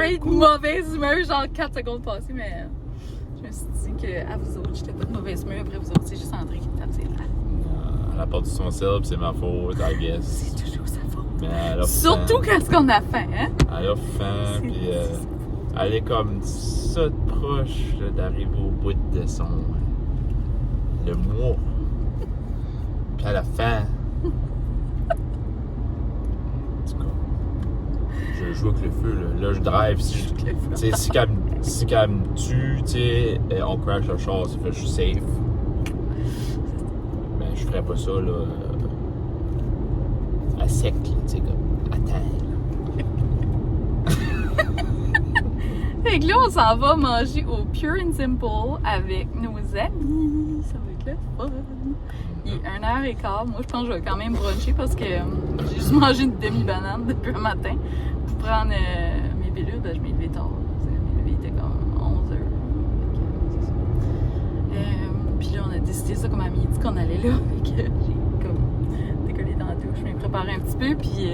straight mauvaise humeur, genre 4 secondes passées, mais je me suis dit qu'à vous autres, j'étais pas de mauvaise humeur. Après vous autres, c'est juste André qui me tape ses bras. Elle a perdu son sel, puis c'est ma faute, I guess. C'est toujours sa faute. Mais elle a Surtout quand on a faim, hein? Elle a faim, puis elle est comme ça de proche là, d'arriver au bout de son... le mois. Puis elle a faim. En tout cas, je joue avec le feu, là. Là, je drive. Si qu'elle me tue, tu sais, on crash le char, ça fait que je suis safe. Mais je ferais pas ça, là, à sec, là, tu sais, comme, à terre. Fait que là, on s'en va manger au Pure and Simple avec nos amis. Ça va être le fun. Il est 1h15. Moi, je pense que je vais quand même bruncher parce que j'ai juste mangé une demi-banane depuis le matin pour prendre mes pilules. Ben, je m'ai levé tard. Mes levées étaient comme 11h. Puis là, on a décidé ça comme à midi qu'on allait là. Fait que j'ai comme décollé dans la douche. Je m'ai préparé un petit peu. Puis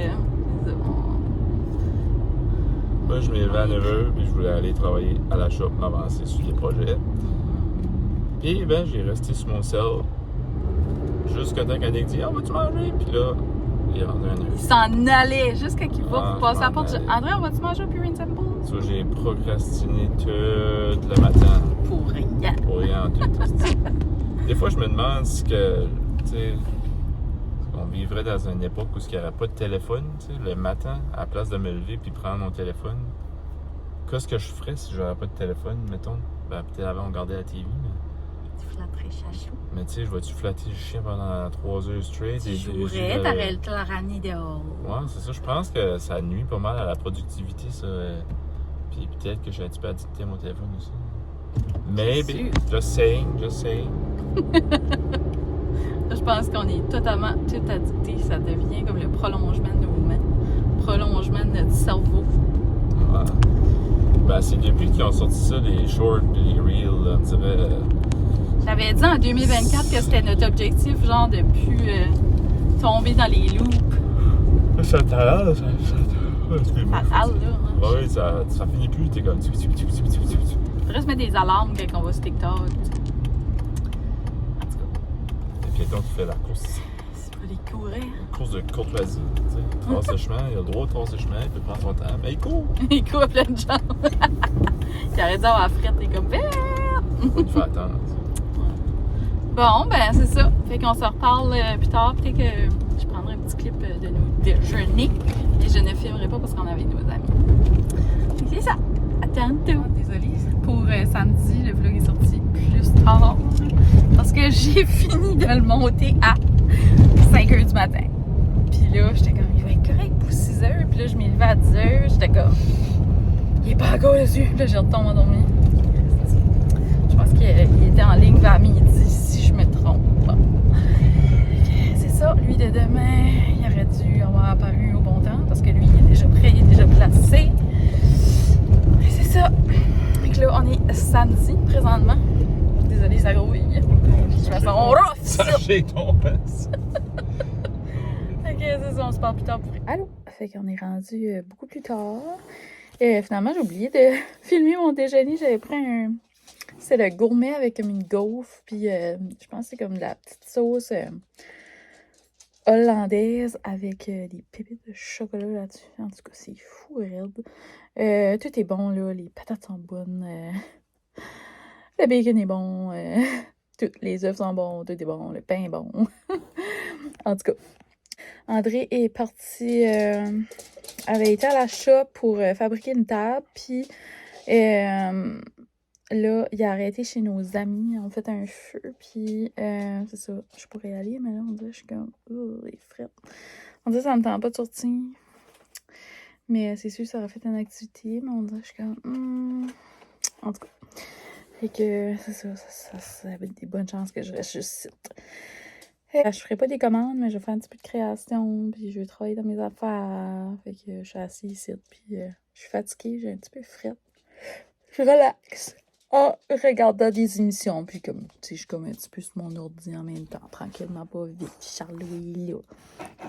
Moi, je m'ai levé à 9h, puis je voulais aller travailler à la shop, m'avancer sur les projets. Puis, ben, j'ai resté sur mon cell jusqu'à temps qu'Annick dit « Ah, vas-tu manger? » Puis là, il est rendu à 9h. il s'en allait juste quand il va pour passer à la porte. André, on va-tu manger au Pure and Simple? Ça, j'ai procrastiné tout le matin. Pour rien. Pour rien en tout. Des fois, je me demande si que, tu sais, on vivrait dans une époque où il n'y aurait pas de téléphone, tu sais, le matin, à la place de me lever puis prendre mon téléphone. Qu'est-ce que je ferais si j'aurais pas de téléphone, mettons? Ben, peut-être avant, on regardait la TV, mais... Tu flatterais chachou. Mais tu sais, je vais-tu flatter le chien pendant 3 heures straight? Tu jouerais, t'aurais le temps de ramener dehors. Ouais, c'est ça. Je pense que ça nuit pas mal à la productivité, ça. Puis peut-être que je suis un petit peu addicté à mon téléphone aussi. Maybe. Just saying, just saying. Je pense qu'on est totalement tout addicté. Ça devient comme le prolongement de nos mains. Prolongement de notre cerveau. Ouais. Ben, c'est depuis qu'ils ont sorti ça, les shorts et les reels, là, on dirait... J'avais dit en 2024 que c'était notre objectif, genre de plus tomber dans les loops. Ça t'allait, ça... Ça hale, là. Hein? Ouais, ça finit plus, t'es comme... Faudrait se mettre des alarmes quand on va sur TikTok. En tout cas. Le piéton qui fait la course. C'est pas les courir. Course de courtoisie, tu sais. Il trace le chemin, il a le droit de tracer le chemin, il peut prendre son temps, mais il court. Il court à plein de jambes. Il arrête d'avoir la frette, il est comme vert. Faut te faire attendre. Bon, ben c'est ça. Fait qu'on se reparle plus tard. Peut-être que je prendrai un petit clip de nos déjeuners. Et je ne filmerai pas parce qu'on avait nos amis. C'est ça. À tantôt. Désolée. Pour samedi, le vlog est sorti plus tard. Parce que j'ai fini de le monter à 5h du matin. Puis là, j'étais comme, il va être correct pour 6h. Puis là, je m'ai levée à 10h. J'étais comme, il est pas encore dessus. Puis là, j'ai retombé endormi. Je pense qu'il était en ligne vers midi, si je me trompe pas. C'est ça, lui de demain, il aurait dû avoir apparu au bon temps parce que lui, il est déjà prêt, il est déjà placé. C'est ça. Donc là, on est samedi présentement. Désolée, ça grouille. De toute façon, on rough! Sachez ton pince. Ok, c'est ça, on se parle plus tard pour... Allô? Fait qu'on est rendu beaucoup plus tard. Et finalement, j'ai oublié de filmer mon déjeuner. J'avais pris un... C'est le gourmet avec comme une gaufre, puis je pense que c'est comme de la petite sauce hollandaise avec des pépites de chocolat là-dessus. En tout cas, c'est fou, raide. Tout est bon, là. Les patates sont bonnes. Le bacon est bon. Les œufs sont bons. Tout est bon. Le pain est bon. En tout cas, André est parti... avait été à la shop pour fabriquer une table, puis... Là, il a arrêté chez nos amis. On fait un feu, puis c'est ça. Je pourrais y aller, mais là, on dirait que je suis comme... les frites. On dirait que ça me tente pas de sortir. Mais c'est sûr que ça aurait fait une activité, mais on dirait que je suis comme... En tout cas. Fait que c'est ça. Ça avait des bonnes chances que je reste juste ici. Je ferai pas des commandes, mais je vais faire un petit peu de création, puis je vais travailler dans mes affaires. Fait que je suis assise ici, puis je suis fatiguée, j'ai un petit peu frette. Je relaxe. Regardant des émissions, puis comme, tu sais, je suis comme un petit peu sur mon ordi en même temps, tranquillement, pas vite. Charles-Louis, là,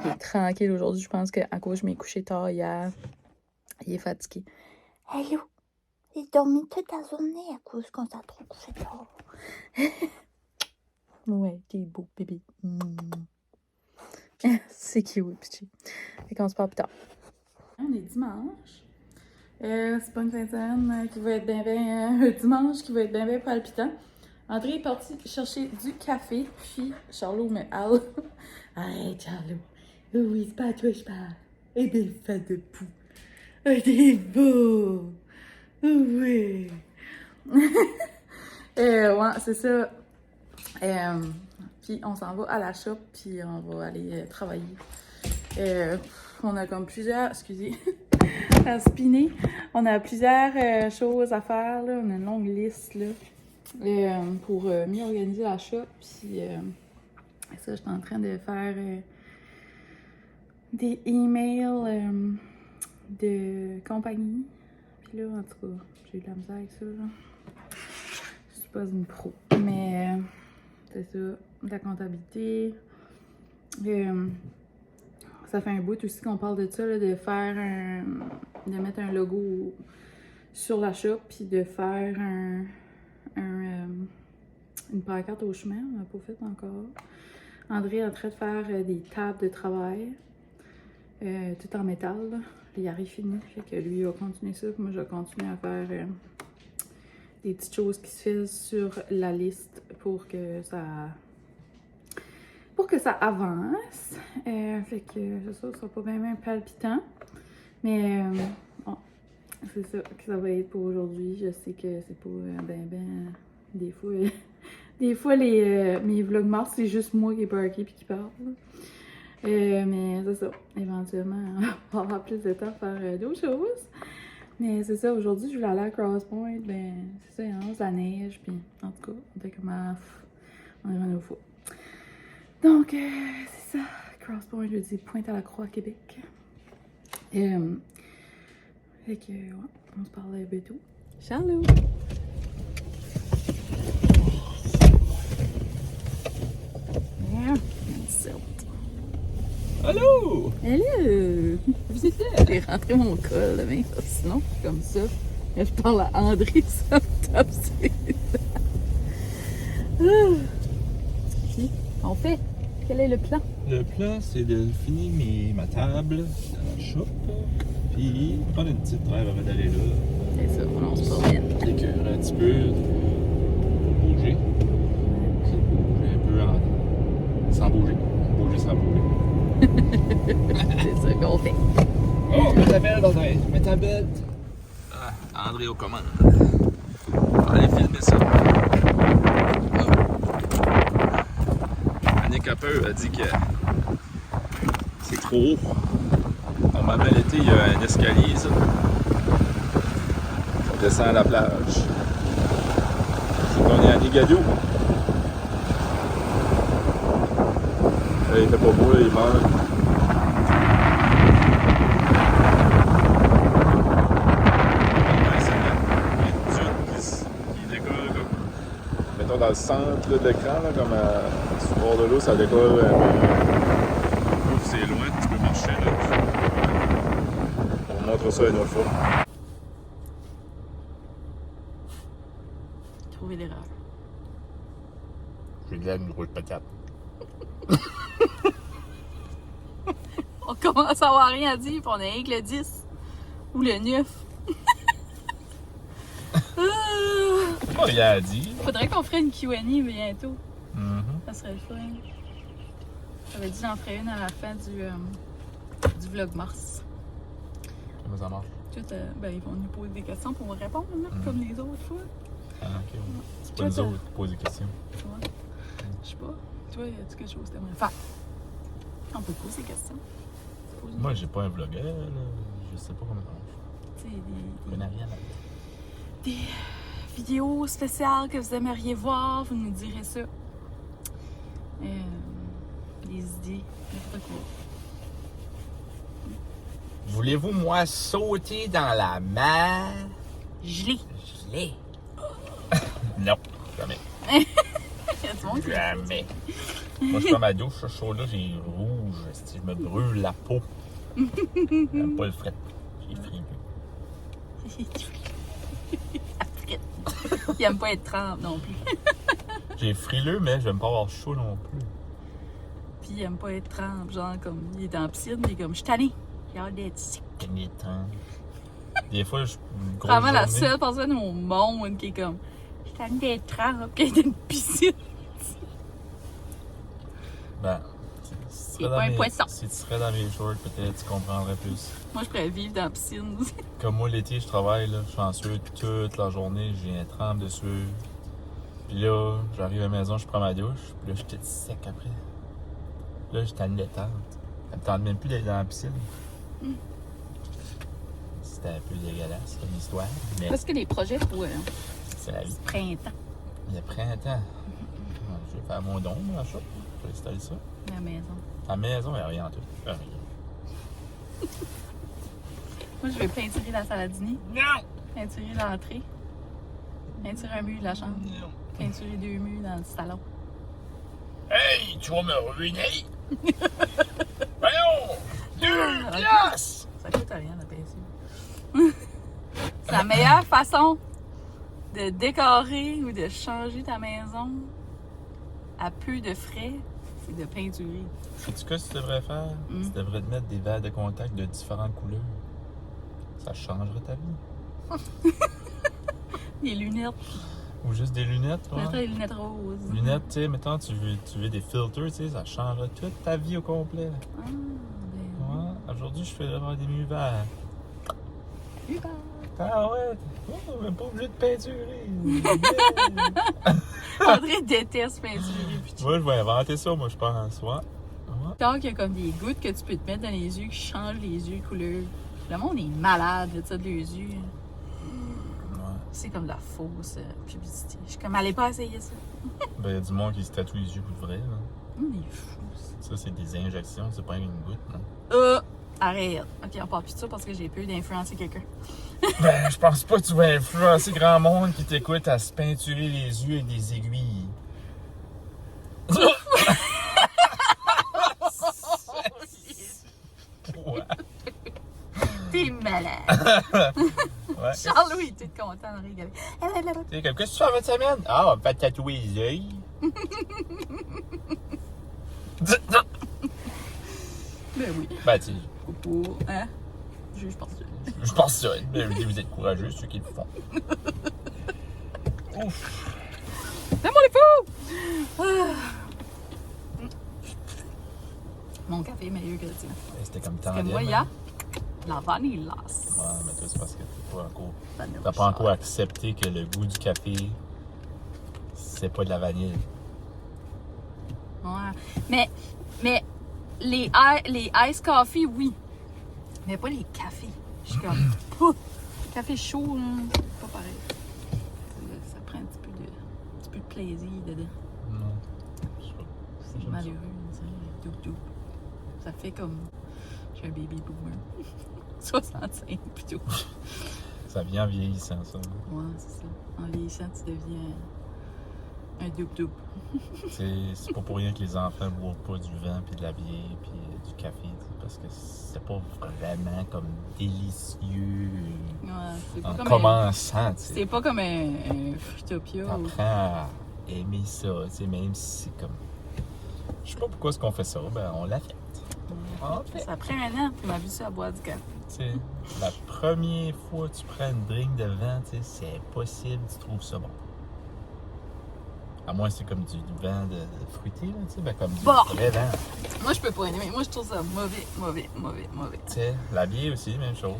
il est tranquille aujourd'hui. Je pense qu'à cause je m'ai couché tard hier, il est fatigué. Allô? J'ai dormi toute la journée à cause qu'on s'est trop couché tard. Ouais, t'es beau, bébé. C'est cute, petit. Fait qu'on se parle plus tard. On est dimanche. C'est pas une fin de semaine qui va être bien, un dimanche qui va être bien palpitant. André est parti chercher du café, puis Charlot me hale. Arrête, Charlot. Oui, c'est pas à toi que je parle. Et des fêtes de poux. T'es beau. Oui. Ouais, c'est ça. Puis on s'en va à la shop, puis on va aller travailler. On a comme plusieurs, excusez, à spinner. On a plusieurs choses à faire, là. On a une longue liste, là, pour mieux organiser la shop. Puis ça, je suis en train de faire des emails de compagnie. Puis là, en tout cas, j'ai eu de la misère avec ça, là. Je suis pas une pro, mais c'est ça, de la comptabilité. Ça fait un bout aussi qu'on parle de ça, là, de faire de mettre un logo sur la shop, puis de faire une pancarte au chemin. On n'a pas fait encore. André est en train de faire des tables de travail, tout en métal, là. Il arrive fini, fait que lui il va continuer ça, puis moi je vais continuer à faire des petites choses qui se font sur la liste pour que ça avance. Fait que ça sera pas bien palpitant. Mais bon, c'est ça que ça va être pour aujourd'hui. Je sais que c'est pas des fois mes vlogmas, c'est juste moi qui est parké puis qui parle. Mais c'est ça. Éventuellement, on va avoir plus de temps pour faire d'autres choses. Mais c'est ça, aujourd'hui, je voulais aller à Cross Point. Ben, c'est ça, il annonce la neige. Puis, en tout cas, on était comme on est vraiment au fou. Donc, c'est ça. Cross Point, je dis Pointe-à-la-Croix, Québec. Fait que, ouais, on se parle bientôt. Ciao! Yeah, Allô? hello! J'ai rentré mon col, mais sinon, comme ça. Je parle à André, ça me tape ses dents. Puis, on fait. Quel est le plan? Le plan, c'est de finir ma table dans la shop, puis prendre une petite drive avant d'aller là. C'est ça, on se promène. Écœurer un petit peu, pour bouger. Bouger un peu sans bouger. Bouger sans bouger. C'est ça qu'on fait. Oh, je t'appelle dans ma tablette. Ah, André aux commandes. On va aller filmer ça. Annick Hopper a dit que c'est trop haut. On m'a été, il y a un escalier, ça. Ça descend à la plage. C'est qu'on est à Nigadou. Là, il fait pas beau, là, il meurt. Dans le centre là, de l'écran, là, comme sur le bord de l'eau, ça décolle. C'est loin, tu peux marcher là. On vous montre ça une autre fois. Trouver l'erreur. J'ai de l'air une rouge patate. On commence à avoir rien à dire, puis on a rien que le 10 ou le 9. Pas rien à dire. Faudrait qu'on ferait une Q&A bientôt. Mm-hmm. Ça serait le fun. J'avais dit j'en ferais une à la fin du vlog mars. Comment ça marche? Tout, ben, ils vont nous poser des questions pour répondre, là, comme les autres fois. Ah, ok. C'est pas nous autres qui posent des questions. Ouais. Je sais pas. Toi, y a-tu quelque chose que t'aimerais faire? On peut poser des questions. Moi, j'ai pas un vlogueur, là. Je sais pas comment ça marche. Tu sais, Je connais rien là. des vidéos spéciales que vous aimeriez voir, vous nous direz ça. Des idées, n'importe quoi. Voulez-vous, moi, sauter dans la mer? Gelé. Gelé. Non, jamais. Il y a du monde qui Jamais. Moi, je prends ma douche, ce chaud-là, j'ai rouge. Je me brûle la peau. J'aime pas le fret. J'ai frileux. Il aime pas être trempe non plus. J'ai frileux, mais j'aime pas avoir chaud non plus. Puis il aime pas être trempe. Genre, comme, il est dans la piscine, il est comme, je suis tanné. J'ai hâte d'être ici. Des fois, je une grosse Vraiment la journée. seule personne au monde qui est comme, je suis tanné d'être trempe, qui est dans une piscine. Ben, C'est pas un poisson. Si tu serais dans mes shorts, peut-être tu comprendrais plus. Moi, je pourrais vivre dans la piscine aussi. Comme moi, l'été, je travaille, là, je suis en sueur toute la journée, j'ai un trempe de sueur. Puis là, j'arrive à la maison, je prends ma douche, puis là, je suis sec après. Là, je tanne de tente. Ça me tente même plus d'être dans la piscine. C'était un peu dégueulasse comme histoire, mais Parce que les projets pour c'est la vie. ce printemps, Le printemps. Je vais faire mon don, moi, shop. Je vais installer ça. à la maison. À la maison, il n'y a rien en tout. Rien. Moi, je vais peinturer la salle à dîner, Non! peinturer l'entrée, peinturer un mur de la chambre, Non! peinturer 2 murs dans le salon. Hey, tu vas me ruiner! Voyons! 2 Ah, ok. piastres! Ça coûte rien la peinture. C'est la meilleure façon de décorer ou de changer ta maison à peu de frais, c'est de peinturer. Sais-tu ce que tu devrais faire? Tu devrais te mettre des verres de contact de différentes couleurs. Ça changerait ta vie. Des lunettes. Ou juste des lunettes, Mettre ouais. des lunettes roses. Lunettes, tu sais, mettons, tu veux des filters, tu sais, ça changerait toute ta vie au complet. Ah, ben. Ouais, aujourd'hui, je fais avoir des murs verts. Super. Ah ouais, on n'est pas obligé de peinturer. André déteste peinturer. Puis Moi, je vais inventer ça, moi, je pense. Ouais. Ouais. donc, il y a comme des gouttes que tu peux te mettre dans les yeux qui changent les yeux couleur. Le monde est malade de ça de leurs yeux. Ouais. C'est comme de la fausse publicité. Je suis comme, allez pas essayer ça. Ben, il y a du monde qui se tatoue les yeux pour de vrai. Là. On est fou, ça. Ça, c'est des injections, c'est pas une goutte, non? Arrête. Ok, on parle plus de ça parce que j'ai peur d'influencer quelqu'un. Ben, je pense pas que tu vas influencer grand monde qui t'écoute à se peinturer les yeux avec des aiguilles. Ouais. T'es malade. Ouais. Charles-Louis, t'es content de rigoler. Tu sais, comme, qu'est-ce que tu fais en fin de semaine? Ah, on va me faire tatouer les yeux. Ben oui. Ben, tu sais, Coucou. Hein? Je pense que je pense ça. Ben, vous êtes courageux, ceux qui le font. Ouf. Fais-moi les fous! Ah. Mon café est meilleur que le tien. C'était comme Parce tant que moi, il y a la vanillasse. Ouais, mais toi, c'est parce que Vanilla t'as pas encore shot. accepté que le goût du café, c'est pas de la vanille. Ouais. Mais les ice coffee, oui. Mais pas les cafés. Je suis comme, pouf! Café chaud, là, c'est pas pareil. Ça prend un petit peu de plaisir dedans. Non. C'est J'aime malheureux, on dirait. Doux. Ça fait comme, je suis un baby boomer. 65 plutôt. Ça vient en vieillissant, ça. Ouais, c'est ça. En vieillissant, tu deviens un double. C'est pas pour rien que les enfants boivent pas du vin, puis de la bière, puis du café, tu sais, parce que c'est pas vraiment comme délicieux Ouais, c'est pas en comme commençant, tu c'est sais. pas comme un Fruitopia. ou- T'apprends à aimer ça, tu sais, même si c'est comme... Je sais pas pourquoi est-ce qu'on fait ça, ben on l'a fait. On l'a fait. Ça prend un an pour m'habituer à boire du café. Tu sais, la première fois que tu prends une drink de vin, tu sais, c'est impossible, tu trouves ça bon. À moins que c'est comme du vin de fruité, là, tu sais, ben comme du Bon. vrai vin. Moi, je peux pas aimer. Moi, je trouve ça mauvais. Tu sais, la bière aussi, même chose.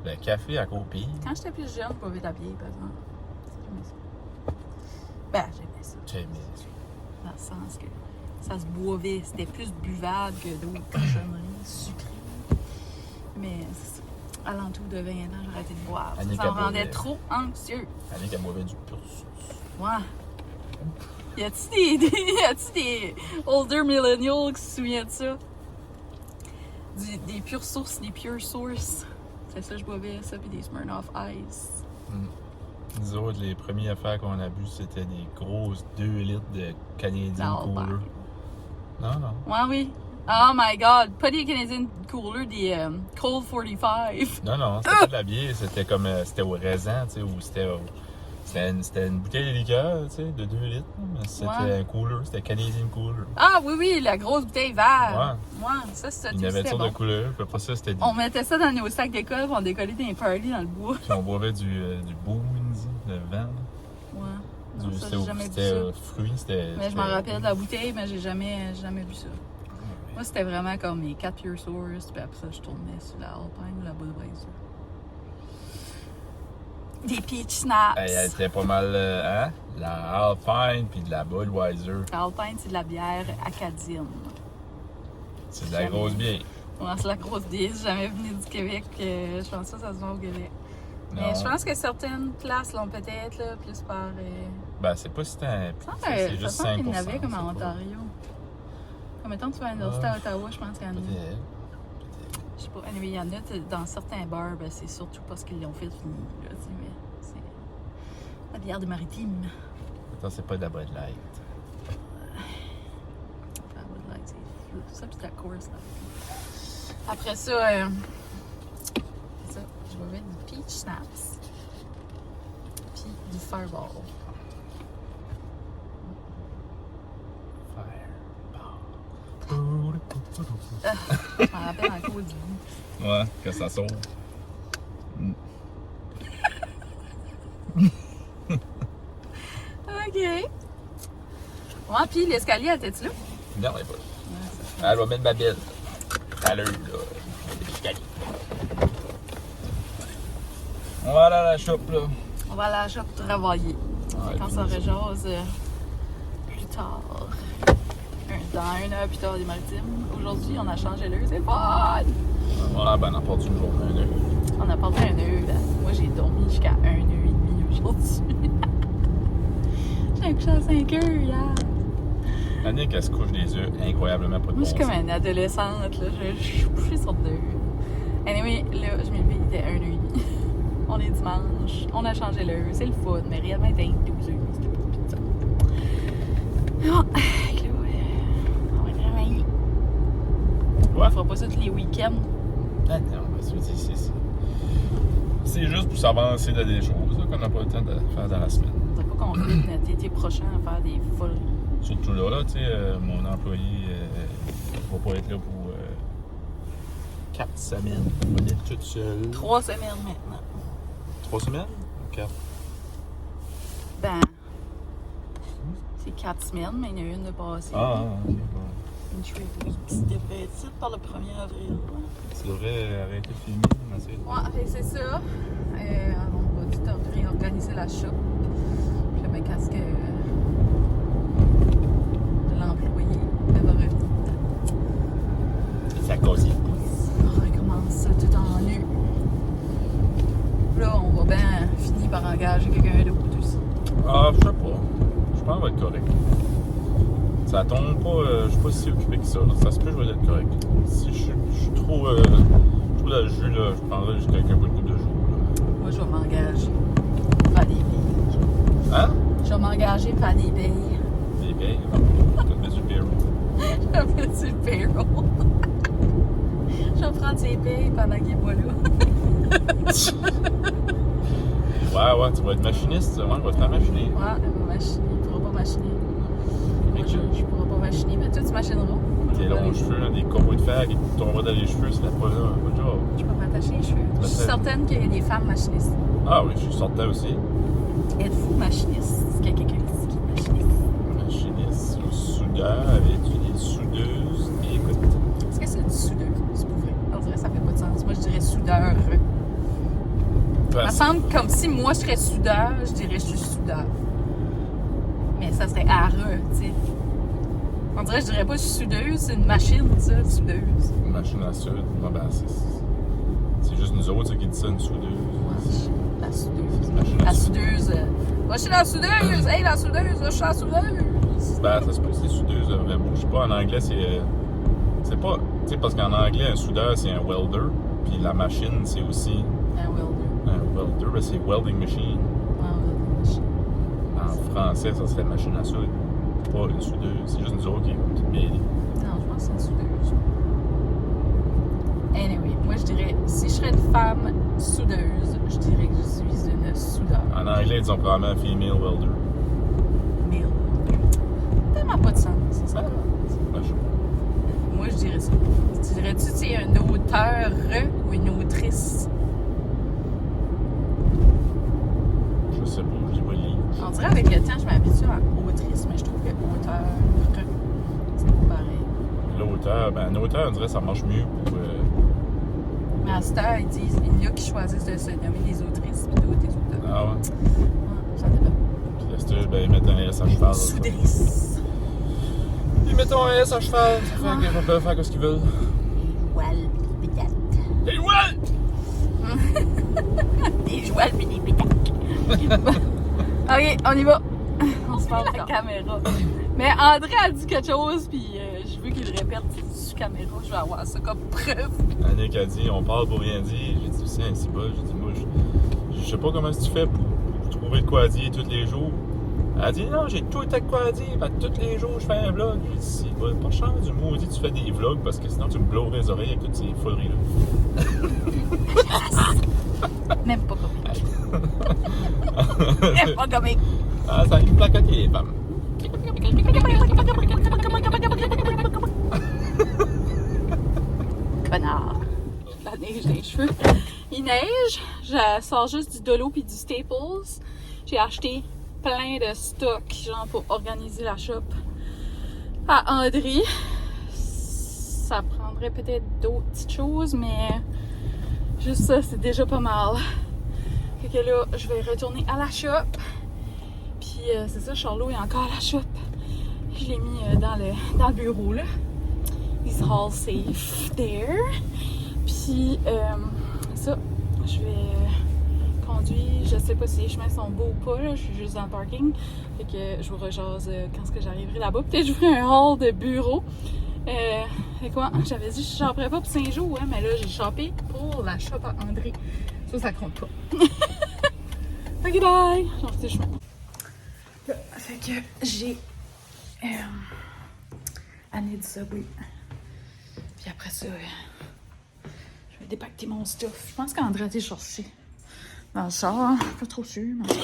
Le café à copie. Quand j'étais plus jeune, je buvais de la bière, par exemple. J'aimais ça. Ben, j'aimais ça. J'aimais ça. Dans le sens que ça se boivait. C'était plus buvable que d'autres cochonneries sucrées. Mais c'est ça. À l'entour de 20 ans, j'ai arrêté de boire. Annick, Ça me elle rendait boivait. trop anxieux. Annick, elle boivait du pur sauce. Ouais. Y a-tu des older millennials qui se souviennent de ça? Des pures sources, des pure sources. C'est ça, je boivais ça, puis des Smirnoff Ice. Nous autres, les premières affaires qu'on a bu, c'était des grosses 2 litres de Canadian L'Albert. Cooler. Non, non. Ouais, oui. Oh my god, pas des Canadian Cooler, des Cold 45. Non, c'était pas de la bière, c'était comme, c'était au raisin, tu sais, ou c'était une bouteille de liqueur, tu sais, de 2 litres, mais c'était un cooler, c'était Canadian Cooler. Ah oui, la grosse bouteille verte. Ouais, ça, Il y avait une sorte de couleur, puis après ça, c'était... On mettait ça dans nos sacs d'école, puis on décollait des parties dans le bois. Puis on boivait du Boone's, le vent. Ouais. Non, ça, j'ai jamais bu c'était ça. fruit, c'était... Mais je m'en rappelle de la bouteille, mais j'ai jamais bu ça. Moi, c'était vraiment comme mes 4 Pure Source, puis après ça, je tournais sur la Alpine ou la Budweiser. Des Peach Snaps. Elle était pas mal, la Alpine puis de la Budweiser. L'Alpine, c'est de la bière acadienne. C'est de la grosse bière. Ouais, c'est la grosse bière. J'ai jamais venu du Québec. Je pense que ça se vend au Québec. Non. Mais je pense que certaines places l'ont peut-être là, plus par... Ben, c'est pas si c'est juste 5%. Il y en avait comme en Ontario. Comme mettons, tu vas à l'université à Ottawa, je pense qu'il y en a. Peut-être. Je sais pas. Il y en a dans certains bars, ben, c'est surtout parce qu'ils l'ont fait fini. Là, mais c'est la bière des Maritimes. Attends, c'est pas de la Bud Light. La Bud Light, c'est ça, puis la course. Là. Après ça, c'est ça. Je vais mettre du Peach Snaps. Puis du Fireball. Je m'en rappelle encore du goût. Ouais, que ça sauve. OK. Ouais, puis l'escalier, elle était-tu là? Non, elle est pas là. Elle va mettre ma belle. À l'heure, là. L'escalier. On va aller à la shop, là. On va à la shop travailler. Ouais, Quand ça rejase plus tard. Dans 1 heure plus tard des Maritimes. Aujourd'hui, on a changé l'heure. C'est fun! Voilà, ben, on a perdu une journée, 1 heure. On a perdu 1 heure. Moi, j'ai dormi jusqu'à 1h30 aujourd'hui. J'ai couché à 5 heures hier. Annick, elle se couche des yeux incroyablement pas de Moi, je suis bon comme sens. une adolescente. Là. Je suis couchée sur 2 heures. Anyway, là, je m'ai levé, il était 1h30. On est dimanche. On a changé l'heure. C'est le fun, mais réellement, il était 12 heures. C'était pas tout ça. Ah, on va travailler. Ouais. On fera pas ça tous les week-ends. Ah non, c'est juste pour s'avancer dans des choses là, qu'on n'a pas le temps de faire dans la semaine. On dirait pas qu'on peut notre été prochain à faire des foleries. Surtout là, tu sais, mon employé va pas être là pour 4 semaines. Il va être toute seule. 3 semaines maintenant. 3 semaines? Ou 4? Ben, c'est 4 semaines, mais il y en a une de passée. Ok. Bon. Une trip qui devrait être ici par le 1er avril. Tu devrais arrêter de filmer, ma chérie. Ouais, fait que c'est ça. On va tout réorganiser la shop. Puis le casque de l'employé va revenir. Ça cause. On recommence ça tout en nu. Là, on va bien finir par engager quelqu'un d'autre aussi. Ah, je sais pas. Je pense qu'on va être correct. Ça tombe pas, je suis pas si occupé que ça. Ça se peut, je vais être correct. Si je suis trop dans le jus, là, je prendrais juste quelqu'un pour le coup de jour. Moi, je vais m'engager pour faire des billes. Hein? Je vais m'engager pour faire des billes. Des payes? Tu vas te mettre du payroll. Je vais mettre sur le payroll. Je vais prendre ses billes pendant qu'il est pas là. Ouais, tu vas être machiniste, ouais, je vais te faire machiner. Ouais, elle va machiner. Il pourra pas machiner. Moi, je pourrai pas machiner, mais toi, tu machineras. Tes longs cheveux, là, des copeaux de fer qui tombent dans les cheveux, c'est pas là. Pas de job. Je peux m'attacher les cheveux. Je suis certaine qu'il y a des femmes machinistes. Ah oui, je suis sortant aussi. Êtes-vous machiniste? Est-ce qu'il y a quelqu'un ici qui est machiniste? Machiniste ou soudeur avec des soudeuses. Et écoute. Est-ce que c'est du soudeur? C'est pas vrai. On dirait que ça fait pas de sens. Moi, je dirais soudeur. Ça me semble comme si moi, je serais soudeur, je dirais je suis soudeur. Mais ça serait ARE, tu sais. On dirait que je dirais pas je suis soudeuse, c'est une machine, ça, soudeuse. Une machine à soude. Non, ben, c'est juste nous autres qui disent ça, une soudeuse. La soudeuse. Machine à La soude. soudeuse. Moi, je suis la soudeuse! Hey, la soudeuse! Je suis la soudeuse! Ben, ça se peut que c'est soudeuse, vraiment. Je sais pas, en anglais, c'est pas. Tu sais, parce qu'en anglais, un soudeur, c'est un welder. Puis la machine, c'est aussi. Un welder. Un welder, ben, c'est welding machine. Un welding machine. En français, ça serait machine à soude. Pas une soudeuse. C'est juste nous autres qui mêlés. Non, je pense que c'est une soudeuse. Anyway, moi je dirais, si je serais une femme soudeuse, je dirais que je suis une soudeur. En anglais, ils ont probablement female welder. Male. Tellement pas de sens, c'est ça. Moi je dirais ça. Tu dirais-tu que c'est un auteur ou une autrice? Je sais pas, j'ai pas le livre. On dirait avec le temps, je m'habitue à autrice, mais je trouve que auteur, c'est pas pareil. L'auteur, un auteur, on dirait que ça marche mieux pour. Mais à cette heure, ils disent, il y en a qui choisissent de se nommer des autrices puis d'autres des auteurs. Ah ouais? Ouais, ça dépend. Puis le style, ils mettent un S à cheval. Soudrice. Ils mettent un S à cheval, ça fait qu'ils peuvent faire ce qu'ils veulent. Joual pis des pétates. Des jouets! Des joual pis des pétates. Ok, on y va. On se parle la caméra. Mais André a dit quelque chose, puis je veux qu'il le répète sur caméra. Je vais avoir ça comme preuve. Annick a dit, on parle pour rien dire. J'ai dit, c'est ainsi bas. J'ai dit, moi, je sais pas comment tu fais pour trouver de quoi dire tous les jours. Elle a dit, non, j'ai tout le temps de quoi dire. Fait que tous les jours, je fais un vlog. J'ai dit, c'est pas chance du maudit, tu fais des vlogs parce que sinon, tu me blowerais les oreilles avec toutes ces foleries-là. Même pas comique. Même pas comique. Ah, ça a une plaquette, les femmes. Connard. La neige dans les cheveux. Il neige. Je sors juste du Dolo puis du Staples. J'ai acheté plein de stocks, genre pour organiser la shop à André. Ça prendrait peut-être d'autres petites choses, mais juste ça, c'est déjà pas mal. Fait que là, je vais retourner à la shop. Puis c'est ça, Charlot est encore à la shop. Je l'ai mis dans le bureau là. He's all safe there. Puis ça, je vais conduire. Je sais pas si les chemins sont beaux ou pas. Là. Je suis juste dans le parking. Fait que je vous rejase quand j'arriverai là-bas. Peut-être que je ferai un haul de bureau. Fait quoi? J'avais dit que je shopperais pas pour 5 jours, hein, mais là j'ai shoppé pour la shop à André. Ça compte pas. Ok, bye! J'en fais le chemin. Là, fait que j'ai amené du Subway. Puis après ça, je vais dépacter mon stuff. Je pense qu'André a été cherché dans le char. Pas trop sûr, mais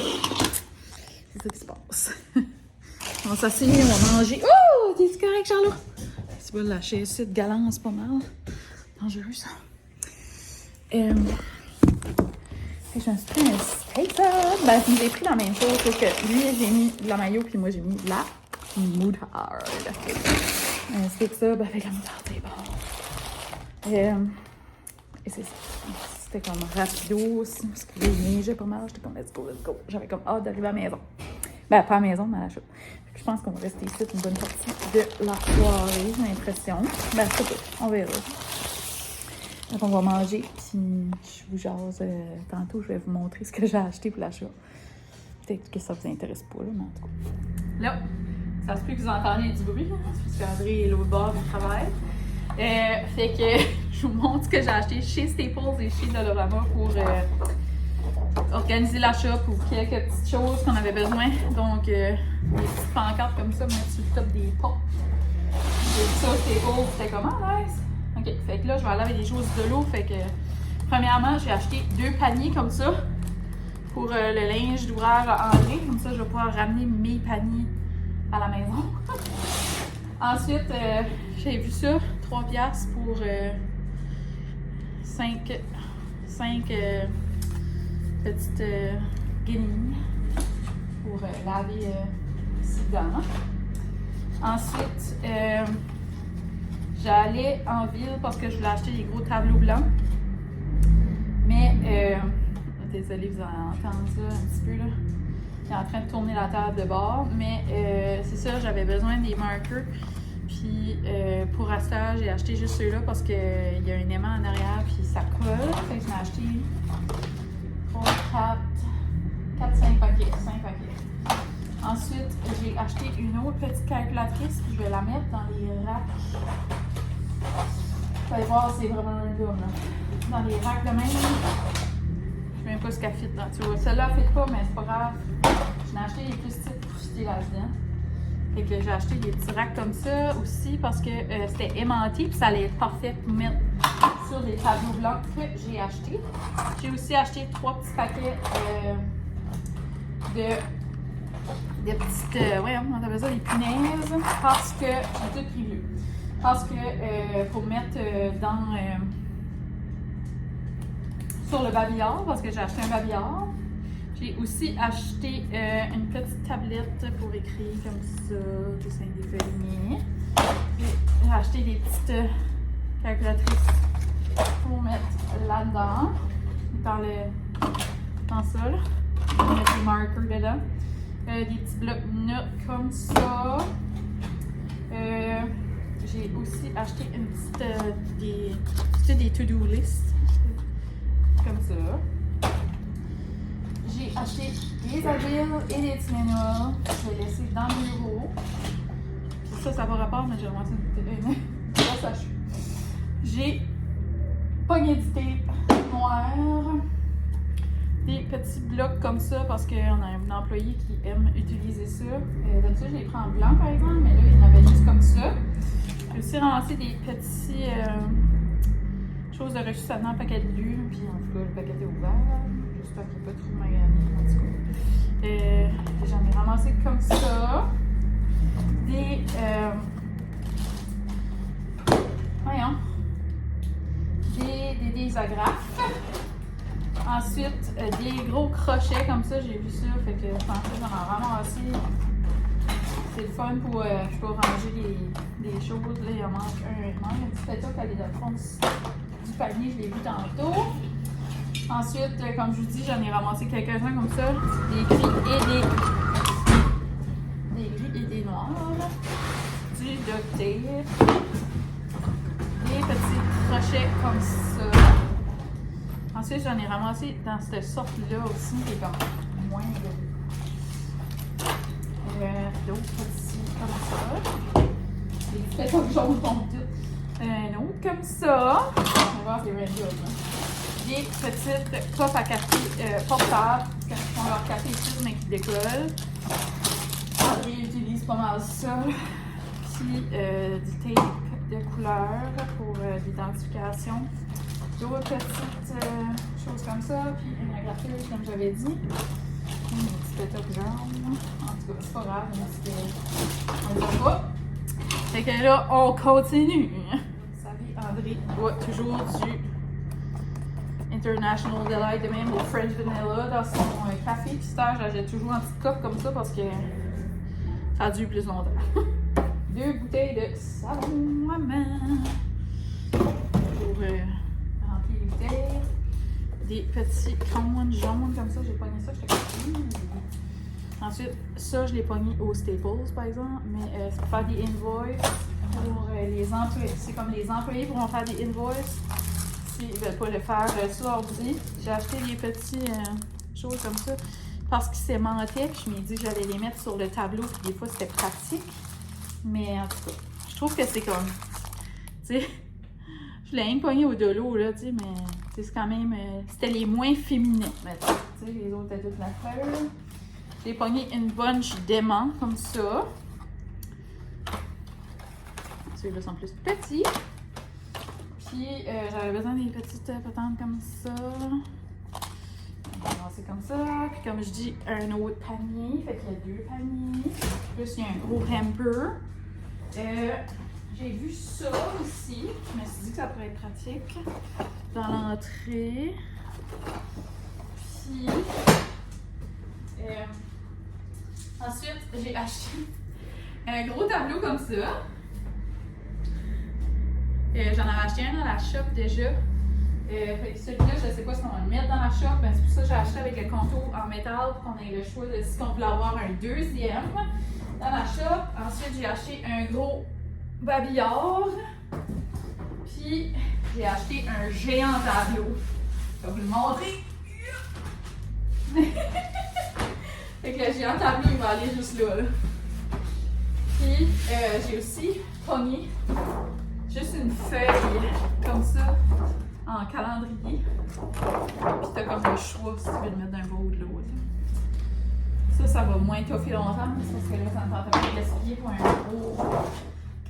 c'est ça qui se passe. On va s'asseoir, on va manger. Oh! T'es-tu correct, Charlot? Tu vois, la chaise ici de galant, c'est pas mal. Dangereux, ça. Je me suis pris un steak salad. Ben, je l'ai pris dans la même chose, sauf que lui, j'ai mis de la mayo, puis moi, j'ai mis de la moutarde. Un steak salad avec la moutarde, c'est bon. Et c'est ça. C'était comme rapido aussi, parce que là, il neigeait pas mal. J'étais comme, let's go, let's go. J'avais comme hâte d'arriver à la maison. Ben, pas à la maison, mais à la shop. Je pense qu'on va rester ici une bonne partie de la soirée, j'ai l'impression. Ben, c'est pas, on verra. Donc, on va manger, puis je vous jase tantôt, je vais vous montrer ce que j'ai acheté pour l'achat. Peut-être que ça vous intéresse pas, là, mais en tout cas. Là, ça se peut que vous entendiez du bruit, là, parce qu'André est l'autre bord du travail. Fait que je vous montre ce que j'ai acheté chez Staples et chez Dollarama pour organiser l'achat pour quelques petites choses qu'on avait besoin. Donc, des petites pancartes comme ça, mettre sur le top des pots. Et ça, Staples, c'était comment, nice? Ok, fait que là, je vais aller avec des choses de l'eau. Fait que, premièrement, j'ai acheté 2 paniers comme ça pour le linge d'ouvrage à André. Comme ça, je vais pouvoir ramener mes paniers à la maison. Ensuite, j'ai vu ça, 3$ pour 5 petites guenilles pour laver ici dedans. Ensuite, j'allais en ville parce que je voulais acheter des gros tableaux blancs. Mais, désolée, vous allez entendre ça un petit peu là. Il est en train de tourner la table de bord. Mais c'est ça, j'avais besoin des marqueurs. Puis pour Asta, j'ai acheté juste ceux-là parce qu'il y a un aimant en arrière puis ça colle. Fait que j'en ai acheté 3, 4, 5 paquets. Ensuite, j'ai acheté une autre petite calculatrice puis je vais la mettre dans les racks. Vous allez voir, c'est vraiment un gomme là. Dans les racks de même. Je sais même pas ce qu'elle fit dans. Tu vois, celle-là ne fit pas, mais c'est pas grave. J'en ai acheté les plus petites pour fitter là-dedans. Fait que j'ai acheté des petits racks comme ça aussi parce que c'était aimanté puis ça allait être parfait pour mettre sur des tableaux blancs que j'ai acheté. J'ai aussi acheté 3 petits paquets de petites, on appelle ça des punaises parce que j'ai tout prévu. Parce que pour mettre sur le babillard, parce que j'ai acheté un babillard. J'ai aussi acheté une petite tablette pour écrire comme ça, dessin des feuilles. J'ai acheté des petites calculatrices pour mettre là-dedans, dans ça, là. On va mettre des marqueurs dedans. Des petits blocs-notes comme ça. J'ai aussi acheté une petite, des to-do list, comme ça. J'ai acheté des aviles et des Tylenol. Je vais laisser dans le bureau. Ça n'a pas rapport, mais j'ai remonté une sachet. J'ai pogné du tape noir. Des petits blocs comme ça parce qu'on a un employé qui aime utiliser ça. D'habitude, je les prends en blanc par exemple, mais là, il y en avait juste comme ça. J'ai aussi ramassé des petits choses de rajustement, paquet de jus, puis en tout cas, le paquet est ouvert. J'espère qu'il n'y a pas trop magané, en tout cas. J'en ai ramassé comme ça. Des agrafes. Ensuite, des gros crochets comme ça, j'ai vu ça, fait que je pensais que j'en ai ramassé. C'est le fun pour je peux ranger des choses. Là, il en manque un petit pétoc à aller dans le fond du panier, je l'ai vu tantôt. Ensuite, comme je vous dis, j'en ai ramassé quelques-uns comme ça, des gris et des noirs, du duct tape, des petits crochets comme ça. Ensuite, j'en ai ramassé dans cette sorte-là aussi, qui est comme moins d'autres petits comme ça. Des petits pétaux jaunes comme tout. Un autre comme ça. On va voir, c'est random. Des petites coffres à café portables, quand ils font leur café ici, mais qui décollent. André utilise pas mal ça. Puis du tape de couleur pour l'identification. D'autres petites choses comme ça, puis une agrafeuse, comme j'avais dit. Un petit pétoc jaune. En tout cas, c'est pas grave, mais on le voit pas. Fait que là, on continue. Vous savez, André boit toujours du International Delight, de même au French Vanilla dans son café. Puis ça, j'achète toujours un petit coffre comme ça parce que ça dure plus longtemps. 2 bouteilles de savon à main. Pour des petits cônes jaunes comme ça, j'ai pogné ça, j'étais comme Ensuite, ça je l'ai pogné au Staples par exemple, mais c'est pour faire des invoices pour les employés. C'est comme les employés pourront faire des invoices s'ils ne veulent pas le faire sur l'ordi. J'ai acheté des petits choses comme ça parce qu'ils s'aimantaient, puis je m'ai dit que j'allais les mettre sur le tableau, puis des fois c'était pratique. Mais en tout cas, je trouve que c'est comme, tu sais, je l'ai rien pogné au dolo, là, tu sais, mais c'est quand même, c'était les moins féminins, maintenant. Tu sais, les autres étaient toutes la fleur. J'ai pogné une bunch d'aimants, comme ça. Ceux-là sont plus petits. Puis, j'avais besoin des petites patentes comme ça. On va lancer comme ça. Puis, comme je dis, un autre panier. Fait qu'il y a 2 paniers. Plus, il y a un gros hamper. J'ai vu ça aussi. Je me suis dit que ça pourrait être pratique dans l'entrée. Puis, ensuite, j'ai acheté un gros tableau comme ça. J'en avais acheté un dans la shop déjà. Celui-là, je ne sais pas si on va le mettre dans la shop. Ben, c'est pour ça que j'ai acheté avec le contour en métal pour qu'on ait le choix de si on voulait avoir un deuxième dans la shop. Ensuite, j'ai acheté un gros babillard. Puis, j'ai acheté un géant tableau. Je vais vous le montrer. Fait que le géant tableau, il va aller juste là. Puis, j'ai aussi pogné juste une feuille comme ça en calendrier. Puis, t'as comme le choix si tu veux le mettre d'un bout ou de l'autre. Ça va moins toffer longtemps, c'est parce que là, ça me tentait pas de gaspiller pour un gros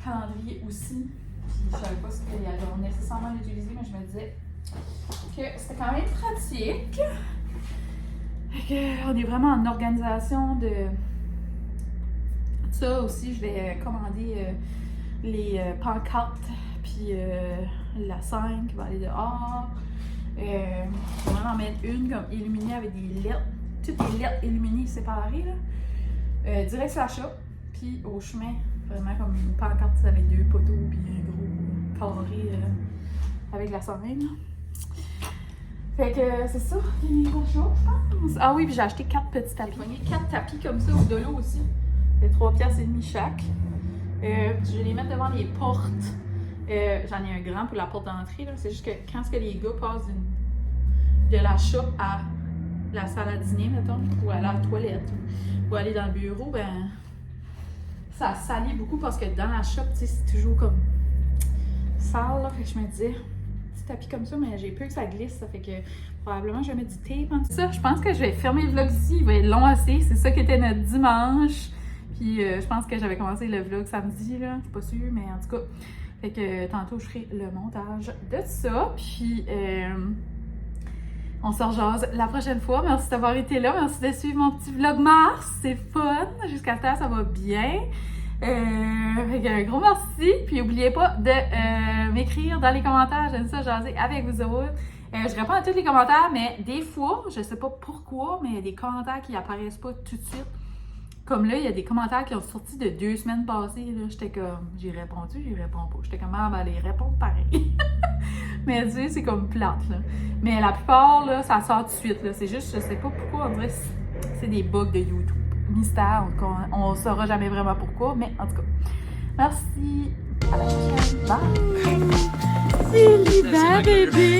calendrier aussi. Puis je savais pas ce qu'il y avait nécessairement l'utiliser, mais je me disais que c'était quand même pratique. On est vraiment en organisation de ça aussi. Je vais commander les pancartes, puis la scène qui va aller dehors. Je vais vraiment en mettre une comme illuminée avec des lettres. Toutes les lettres illuminées séparées, là. Direct sur la shop, puis au chemin, vraiment comme une pancarte avec 2 poteaux, puis un gros carré avec la seringue. Fait que c'est ça, il y a je pense. Ah oui, puis j'ai acheté 4 petits tapis. J'ai pogné 4 tapis comme ça au dolo aussi. C'est 3,5 piastres chaque. Je vais les mettre devant les portes. J'en ai un grand pour la porte d'entrée. C'est juste que quand les gars passent de la shop à la salle à dîner, mettons, ou à la toilette, ou aller dans le bureau, ben ça salit beaucoup parce que dans la shop, tu sais, c'est toujours comme sale, là. Fait que je me disais, petit tapis comme ça, mais j'ai peur que ça glisse, ça fait que probablement je vais mettre du tape en dessous. Ça, je pense que je vais fermer le vlog ici, il va être long assez, c'est ça qui était notre dimanche. Puis je pense que j'avais commencé le vlog samedi, là, je suis pas sûre, mais en tout cas, fait que tantôt je ferai le montage de ça, puis on se rejase la prochaine fois. Merci d'avoir été là. Merci de suivre mon petit vlog mars. C'est fun. Jusqu'à temps, ça va bien. Un gros merci. Puis n'oubliez pas de m'écrire dans les commentaires. J'aime ça jaser avec vous autres. Je réponds à tous les commentaires, mais des fois, je sais pas pourquoi, mais il y a des commentaires qui apparaissent pas tout de suite. Comme là, il y a des commentaires qui ont sorti de 2 semaines passées. J'étais comme, j'y réponds-tu? J'y réponds pas. J'étais comme, ah ben, les répondre pareil. Mais tu sais, c'est comme plate, là. Mais la plupart, là, ça sort tout de suite, là. C'est juste, je sais pas pourquoi, on dirait que c'est des bugs de YouTube. Mystère, on saura jamais vraiment pourquoi, mais en tout cas. Merci. À la prochaine. Bye! C'est Lida, bébé!